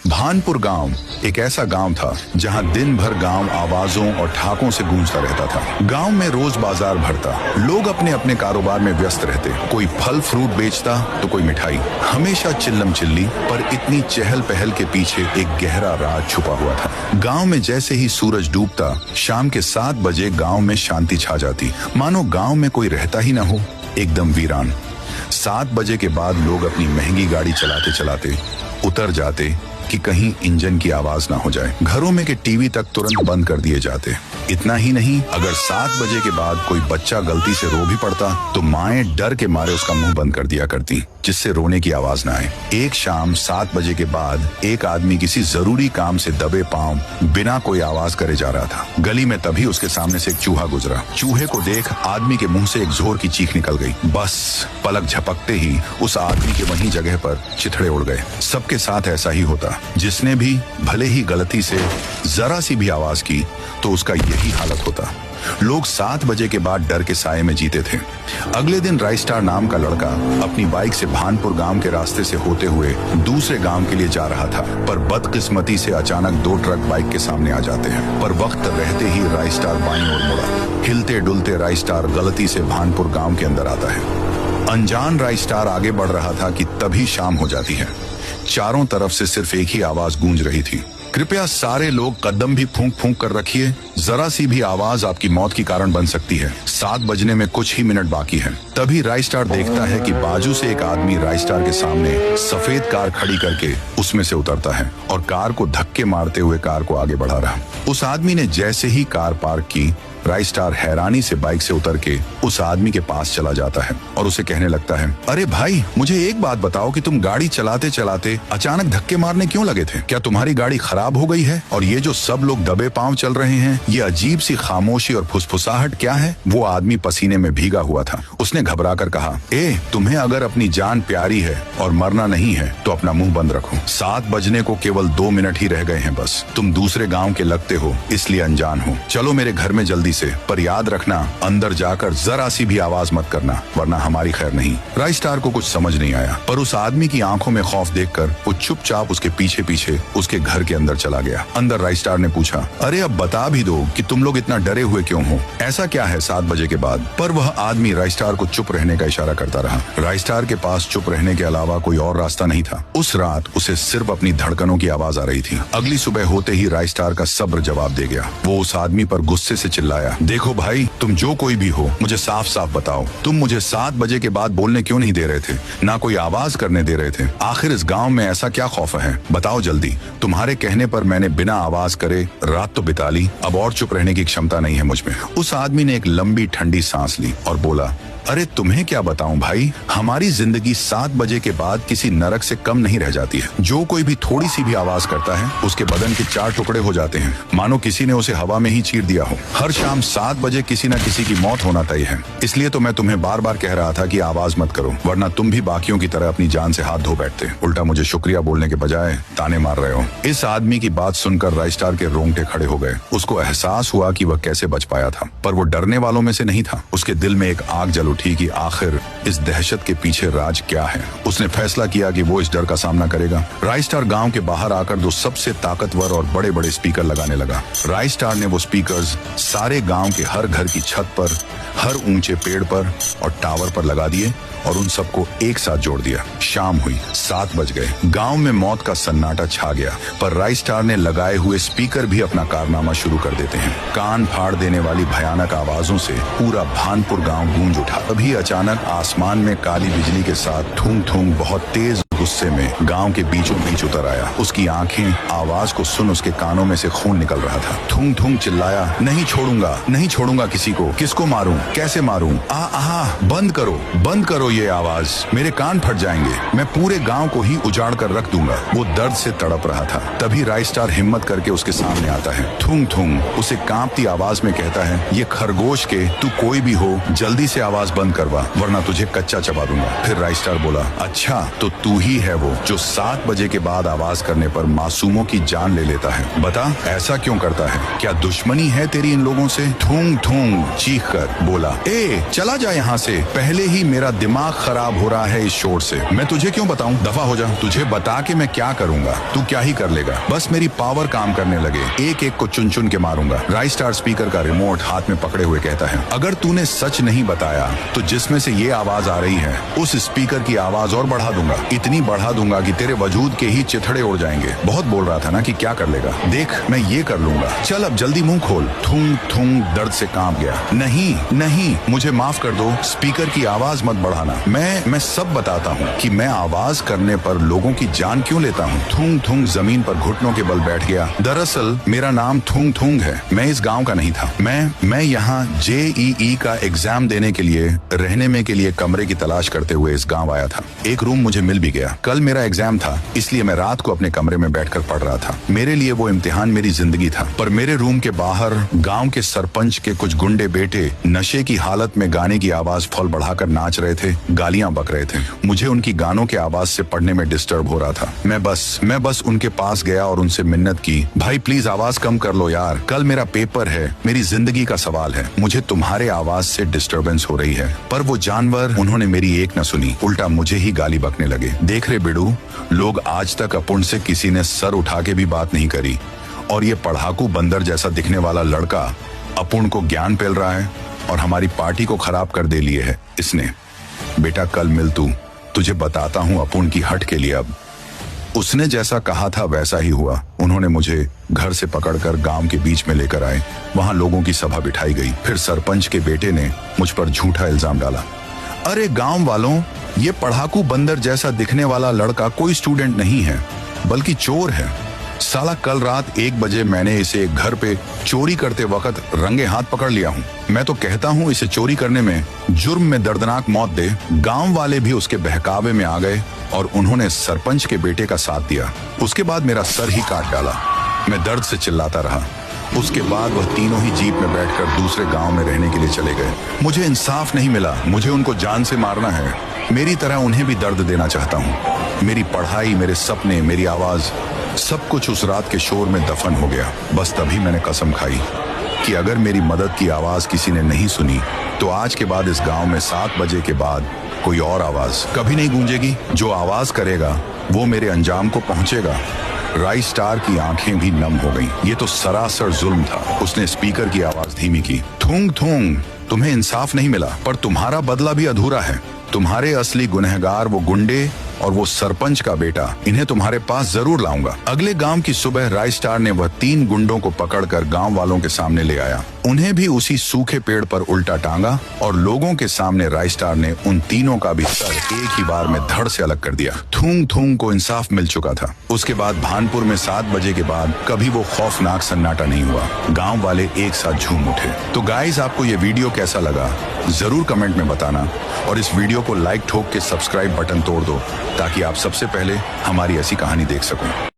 भानपुर गांव एक ऐसा गांव था जहां दिन भर गांव आवाजों और ठाकों से गूंजता रहता था। गांव में रोज बाजार भरता, लोग अपने अपने कारोबार में व्यस्त रहते। कोई फल फ्रूट बेचता तो कोई मिठाई। हमेशा चिल्लम चिल्ली, पर इतनी चहल पहल के पीछे एक गहरा राज छुपा हुआ था। गांव में जैसे ही सूरज डूबता, शाम के 7 बजे गांव में शांति छा जाती, मानो गांव में कोई रहता ही न हो, एकदम वीरान। 7 बजे के बाद लोग अपनी महंगी गाड़ी चलाते चलाते उतर जाते कि कहीं इंजन की आवाज ना हो जाए। घरों में के टीवी तक तुरंत बंद कर दिए जाते। इतना ही नहीं, अगर 7 बजे के बाद कोई बच्चा गलती से रो भी पड़ता तो माएं डर के मारे उसका मुंह बंद कर दिया करती, जिससे रोने की आवाज ना आए। एक शाम 7 बजे के बाद एक आदमी किसी जरूरी काम से दबे पांव बिना कोई आवाज करे जा रहा था। गली में तभी उसके सामने से एक चूहा गुजरा। चूहे को देख आदमी के मुंह से एक जोर की चीख निकल गई। बस पलक झपकते ही उस आदमी के वहीं जगह पर चिथड़े उड़ गए। सबके साथ ऐसा ही होता। जिसने भी भले ही गलती से जरा सी भी आवाज की तो उसका यही हालत होता। लोग 7 बजे के बाद डर के साये में जीते थे। अगले दिन राइस्टार नाम का लड़का अपनी बाइक से भानपुर गांव के रास्ते से होते हुए दूसरे गांव के लिए जा रहा था, पर बदकिस्मती से अचानक 2 ट्रक बाइक के सामने आ जाते हैं। पर वक्त रहते ही राइस्टार बाईं ओर मुड़ा। हिलते डुलते राइस्टार गलती से भानपुर गांव के अंदर आता है। अनजान राइस्टार आगे बढ़ रहा था कि तभी शाम हो जाती है। चारों तरफ से सिर्फ एक ही आवाज गूंज रही थी, कृपया सारे लोग कदम भी फूंक फूंक कर रखिए, जरा सी भी आवाज आपकी मौत की कारण बन सकती है। 7 बजने में कुछ ही मिनट बाकी है। तभी राइस्टार देखता है कि बाजू से एक आदमी राइस्टार के सामने सफेद कार खड़ी करके उसमें से उतरता है और कार को धक्के मारते हुए कार को आगे बढ़ा रहा। उस आदमी ने जैसे ही कार पार्क की, राइस्टार हैरानी से बाइक से उतर के उस आदमी के पास चला जाता है और उसे कहने लगता है, अरे भाई, मुझे एक बात बताओ कि तुम गाड़ी चलाते चलाते अचानक धक्के मारने क्यों लगे थे? क्या तुम्हारी गाड़ी खराब हो गई है? और ये जो सब लोग दबे पांव चल रहे हैं, ये अजीब सी खामोशी और फुसफुसाहट क्या है? वो आदमी पसीने में भीगा हुआ था। उसने घबरा कर कहा, तुम्हें अगर अपनी जान प्यारी है और मरना नहीं है तो अपना मुंह बंद रखो। 7 बजने को केवल 2 मिनट ही रह गए हैं बस। तुम दूसरे गाँव के लगते हो, इसलिए अनजान हो। चलो मेरे घर में जल्दी से, पर याद रखना अंदर जाकर जरा सी भी आवाज मत करना, वरना हमारी खैर नहीं। राइस्टार को कुछ समझ नहीं आया, पर उस आदमी की आंखों में खौफ देखकर वो चुपचाप उसके पीछे पीछे उसके घर के अंदर चला गया। अंदर राइस्टार ने पूछा, अरे अब बता भी दो कि तुम लोग इतना डरे हुए क्यों हो? ऐसा क्या है 7 बजे के बाद? पर वह आदमी राइस्टार को चुप रहने का इशारा करता रहा। राइस्टार के पास चुप रहने के अलावा कोई और रास्ता नहीं था। उस रात उसे सिर्फ अपनी धड़कनों की आवाज आ रही थी। अगली सुबह होते ही राइस्टार का सब्र जवाब दे गया। वो उस आदमी पर गुस्से से चिल्लाया, देखो भाई, तुम जो कोई भी हो, मुझे साफ साफ बताओ, तुम मुझे 7 बजे के बाद बोलने क्यों नहीं दे रहे थे, ना कोई आवाज करने दे रहे थे? आखिर इस गांव में ऐसा क्या खौफ है? बताओ जल्दी। तुम्हारे कहने पर मैंने बिना आवाज करे रात तो बिता ली, अब और चुप रहने की क्षमता नहीं है मुझ में। उस आदमी ने एक लंबी ठंडी सांस ली और बोला, अरे तुम्हें क्या बताऊं भाई, हमारी जिंदगी 7 बजे के बाद किसी नरक से कम नहीं रह जाती है। जो कोई भी थोड़ी सी भी आवाज करता है, उसके बदन के 4 टुकड़े हो जाते हैं, मानो किसी ने उसे हवा में ही चीर दिया हो। हर शाम 7 बजे किसी न किसी की मौत होना तय है। इसलिए तो मैं तुम्हें बार बार कह रहा था कि आवाज मत करो, वरना तुम भी बाकियों की तरह अपनी जान से हाथ धो बैठते। उल्टा मुझे शुक्रिया बोलने के बजाय ताने मार रहे हो। इस आदमी की बात सुनकर राइस्टार के रोंगटे खड़े हो गए। उसको एहसास हुआ कि वह कैसे बच पाया था, पर वो डरने वालों में से नहीं था। उसके दिल में एक आग जल उठी कि आखिर इस दहशत के पीछे राज क्या है। उसने फैसला किया कि वो इस डर का सामना करेगा। राइस्टार गांव के बाहर आकर 2 सबसे ताकतवर और बड़े बड़े स्पीकर लगाने लगा। राइस्टार ने वो स्पीकर्स सारे गांव के हर घर की छत पर, हर ऊंचे पेड़ पर और टावर पर लगा दिए और उन सबको एक साथ जोड़ दिया। शाम हुई, 7 बज गए। गांव में मौत का सन्नाटा छा गया, पर राइस्टार ने लगाए हुए स्पीकर भी अपना कारनामा शुरू कर देते हैं। कान फाड़ देने वाली भयानक आवाजों से पूरा भानपुर गांव गूंज उठा। अभी अचानक आसमान में काली बिजली के साथ थूम थूम बहुत तेज गुस्से में गांव के बीचों बीच उतर आया। उसकी आंखें आवाज को सुन उसके कानों में से खून निकल रहा था। थूम थूम चिल्लाया, नहीं छोड़ूंगा, नहीं छोड़ूंगा किसी को। किसको मारूं, कैसे मारूं? बंद करो ये आवाज, मेरे कान फट जाएंगे, मैं पूरे गांव को ही उजाड़ कर रख दूंगा। वो दर्द से तड़प रहा था। तभी राइस्टार हिम्मत करके उसके सामने आता है। थूम थूम उसे कांपती आवाज में कहता है, ये खरगोश के तू कोई भी हो, जल्दी से आवाज बंद करवा, वरना तुझे कच्चा चबा दूंगा। फिर राइस्टार बोला, अच्छा तो तू ही यही है वो जो 7 बजे के बाद आवाज करने पर मासूमों की जान ले लेता है। बता ऐसा क्यों करता है? क्या दुश्मनी है तेरी इन लोगों से? थूंग थूंग चीख कर बोला, ए चला जा यहाँ से, पहले ही मेरा दिमाग खराब हो रहा है इस शोर से। मैं तुझे क्यों बताऊं, दफा हो जा। तुझे बता के मैं क्या करूंगा, तू क्या ही कर लेगा। बस मेरी पावर काम करने लगे, एक एक को चुन चुन के मारूंगा। राइस्टार स्पीकर का रिमोट हाथ में पकड़े हुए कहता है, अगर तूने सच नहीं बताया तो जिसमें से ये आवाज आ रही है उस स्पीकर की आवाज और बढ़ा दूंगा, इतनी बढ़ा दूंगा कि तेरे वजूद के ही चिथड़े उड़ जाएंगे। बहुत बोल रहा था ना कि क्या कर लेगा, देख मैं ये कर लूंगा, चल अब जल्दी मुंह खोल। थूंग थूंग दर्द से कांप गया। नहीं नहीं मुझे माफ कर दो, स्पीकर की आवाज मत बढ़ाना। मैं सब बताता हूँ कि मैं आवाज करने पर लोगों की जान क्यों लेता हूँ। थूंग थूंग जमीन पर घुटनों के बल बैठ गया। दरअसल मेरा नाम थूंग थूंग है, मैं इस गांव का नहीं था। मैं यहाँ JEE का एग्जाम देने के लिए रहने में के लिए कमरे की तलाश करते हुए इस गांव आया था। एक रूम मुझे मिल भी गया। कल मेरा एग्जाम था, इसलिए मैं रात को अपने कमरे में बैठकर पढ़ रहा था। मेरे लिए वो इम्तिहान मेरी जिंदगी था। पर मेरे रूम के बाहर गांव के सरपंच के कुछ गुंडे बेटे नशे की हालत में गाने की आवाज फौल बढ़ाकर नाच रहे थे, गालियां बक रहे थे। मुझे उनकी गानों के आवाज से पढ़ने में डिस्टर्ब हो रहा था। मैं बस उनके पास गया और उनसे मिन्नत की, भाई प्लीज आवाज कम कर लो यार, कल मेरा पेपर है, मेरी जिंदगी का सवाल है, मुझे तुम्हारे आवाज से डिस्टर्बेंस हो रही है। पर वो जानवर, उन्होंने मेरी एक न सुनी, उल्टा मुझे ही गाली बकने लगे। देख रहे बिडू, लोग आज तक अपुन से किसी ने सर उठा के भी बात नहीं करी, और ये पढ़ाकू बंदर जैसा दिखने वाला लड़का अपुन को ज्ञान पेल रहा है और हमारी पार्टी को खराब कर दे लिए है इसने। बेटा कल मिल तू, तुझे बताता हूँ अपुन की हट के लिए। अब उसने जैसा कहा था वैसा ही हुआ। उन्होंने मुझे घर से पकड़कर गांव के बीच में लेकर आए। वहां लोगों की सभा बिठाई गई। फिर सरपंच के बेटे ने मुझ पर झूठा इल्जाम डाला। अरे गांव वालों, ये पढ़ाकू बंदर जैसा दिखने वाला लड़का कोई स्टूडेंट नहीं है, बल्कि चोर है। साला कल रात 1 बजे मैंने इसे घर पे चोरी करते वक्त रंगे हाथ पकड़ लिया हूँ। मैं तो कहता हूँ इसे चोरी करने में, जुर्म में दर्दनाक मौत दे। गांव वाले भी उसके बहकावे में आ गए और उन्होंने सरपंच के बेटे का साथ दिया। उसके बाद मेरा सर ही काट डाला। मैं दर्द से चिल्लाता रहा। उसके बाद वह तीनों ही जीप में बैठकर दूसरे गांव में रहने के लिए चले गए। मुझे इंसाफ नहीं मिला, मुझे उनको जान से मारना है। मेरी तरह उन्हें भी दर्द देना चाहता हूँ। मेरी पढ़ाई, मेरे सपने, मेरी आवाज, सब कुछ उस रात के शोर में दफन हो गया। बस तभी मैंने कसम खाई कि अगर मेरी मदद की आवाज किसी ने नहीं सुनी तो आज के बाद इस गांव में 7 बजे के बाद कोई और आवाज कभी नहीं गूंजेगी। जो आवाज करेगा वो मेरे अंजाम को पहुंचेगा। राइस्टार की आंखें भी नम हो गईं। ये तो सरासर जुल्म था। उसने स्पीकर की आवाज धीमी की। थूंग थूंग, तुम्हें इंसाफ नहीं मिला, पर तुम्हारा बदला भी अधूरा है। तुम्हारे असली गुनहगार वो गुंडे और वो सरपंच का बेटा, इन्हें तुम्हारे पास जरूर लाऊंगा। अगले गांव की सुबह राइस्टार ने वह 3 गुंडों को पकड़कर गांव वालों के सामने ले आया। उन्हें भी उसी सूखे पेड़ पर उल्टा टांगा और लोगों के सामने राइस्टार ने उन तीनों का भी सर एक ही बार में धड़ से अलग कर दिया। थूंग थूंग को इंसाफ मिल चुका था। उसके बाद भानपुर में 7 बजे के बाद कभी वो खौफनाक सन्नाटा नहीं हुआ। गांव वाले एक साथ झूम उठे। तो गाइस, आपको ये वीडियो कैसा लगा जरूर कमेंट में बताना, और इस वीडियो को लाइक ठोक के सब्सक्राइब बटन तोड़ दो ताकि आप सबसे पहले हमारी ऐसी कहानी देख सको।